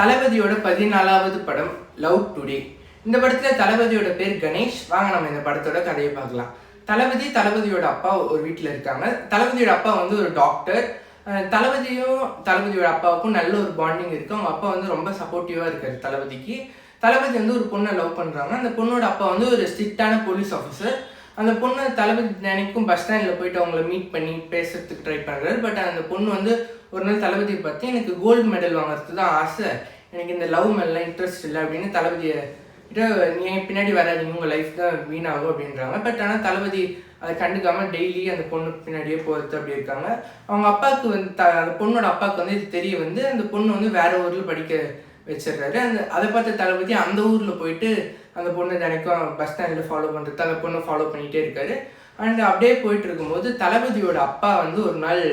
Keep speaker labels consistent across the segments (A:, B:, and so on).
A: தளபதியோட 14வது படம் love today. இந்த படத்துல தளபதியோட பேர் கணேஷ். வாங்க நம்ம இந்த படத்தோட கதையை பார்க்கலாம். தளபதியோட அப்பா ஒரு வீட்டில் இருக்காங்க. தளபதியோட அப்பா வந்து ஒரு டாக்டர். தளபதியோட அப்பாவுக்கும் நல்ல ஒரு பாண்டிங் இருக்குது. அவங்க அப்பா வந்து ரொம்ப சப்போர்ட்டிவாக இருக்காரு தளபதிக்கு. தளபதி வந்து ஒரு பொண்ணை லவ் பண்ணுறாங்க. அந்த பொண்ணோட அப்பா வந்து ஒரு ஸ்ட்ரிக்டான போலீஸ் ஆஃபீஸர். அந்த பொண்ணு தளபதி நினைக்கும் பஸ் ஸ்டாண்டில் போயிட்டு அவங்கள மீட் பண்ணி பேசுறதுக்கு ட்ரை பண்ணுறாரு. பட் அந்த பொண்ணு வந்து ஒரு நாள் தளபதியை பார்த்து எனக்கு கோல்டு மெடல் வாங்குறது தான் ஆசை, எனக்கு இந்த லவ் மேலாம் இன்ட்ரெஸ்ட் இல்லை அப்படின்னு தளபதியை கிட்ட நீங்கள் பின்னாடி வராதிங்க, உங்கள் லைஃப் தான் வீணாகும் அப்படின்றாங்க. பட் ஆனால் தளபதி அதை கண்டுக்காமல் டெய்லி அந்த பொண்ணு பின்னாடியே போகிறது அப்படி இருக்காங்க. அவங்க அப்பாவுக்கு வந்து அந்த பொண்ணோட அப்பாவுக்கு வந்து இது தெரிய வந்து அந்த பொண்ணு வந்து வேற ஊரில் படிக்க வச்சிடுறாரு. அதை பார்த்த தளபதி அந்த ஊரில் போயிட்டு அந்த பொண்ணை தினைக்கும் பஸ் ஸ்டாண்டில் ஃபாலோ பண்ணுறது அந்த பொண்ணை ஃபாலோ பண்ணிகிட்டே இருக்காரு. அண்ட் அப்படியே போயிட்டு இருக்கும்போது தளபதியோட அப்பா வந்து ஒரு நாள்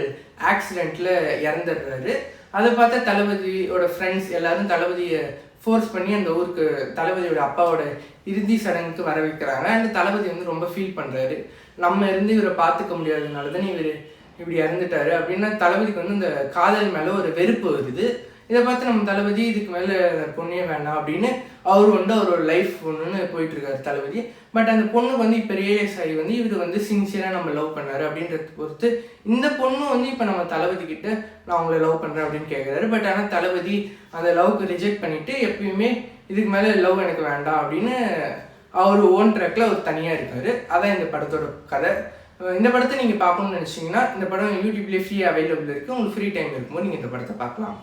A: ஆக்சிடெண்ட்டில் இறந்துடுறாரு. அதை பார்த்த தளபதியோட ஃப்ரெண்ட்ஸ் எல்லாரும் தளபதியை ஃபோர்ஸ் பண்ணி அந்த ஊருக்கு தளபதியோட அப்பாவோட இறுதி சடங்குக்கு வர வைக்கிறாங்க. அண்ட் தளபதி வந்து ரொம்ப ஃபீல் பண்ணுறாரு. நம்ம இருந்து இவரை பார்த்துக்க முடியாததுனால தான் இவர் இப்படி இறந்துட்டாரு அப்படின்னா தளபதிக்கு வந்து இந்த காதல் மேலே ஒரு வெறுப்பு வருது. இதை பார்த்து நம்ம தளபதி இதுக்கு மேலே பொண்ணே வேண்டாம் அப்படின்னு அவரோட லைஃப் ஒன்றுன்னு போயிட்டுருக்காரு தளபதி. பட் அந்த பொண்ணுக்கு வந்து இப்போ ரியலைஸ் ஆகி வந்து இவர் வந்து சின்சியராக நம்ம லவ் பண்ணாரு அப்படின்றத பொறுத்து இந்த பொண்ணு வந்து இப்போ நம்ம தளபதி கிட்ட நான் அவங்கள லவ் பண்ணுறேன் அப்படின்னு கேட்குறாரு. பட் ஆனால் தளபதி அந்த லவ்க்கு ரிஜெக்ட் பண்ணிவிட்டு எப்பயுமே இதுக்கு மேலே லவ் எனக்கு வேண்டாம் அப்படின்னு அவர் ஓன் ட்ராக்ல அவர் தனியாக இருக்கார். அதான் இந்த படத்தோட கதை. இந்த படத்தை நீங்கள் பார்க்கணும்னு நினச்சிங்கன்னா இந்த படம் யூடியூப்லேயே ஃப்ரீ அவைலபிள் இருக்குது. உங்களுக்கு ஃப்ரீ டைம் இருக்கும்போது நீங்கள் இந்த படத்தை பார்க்கலாம்.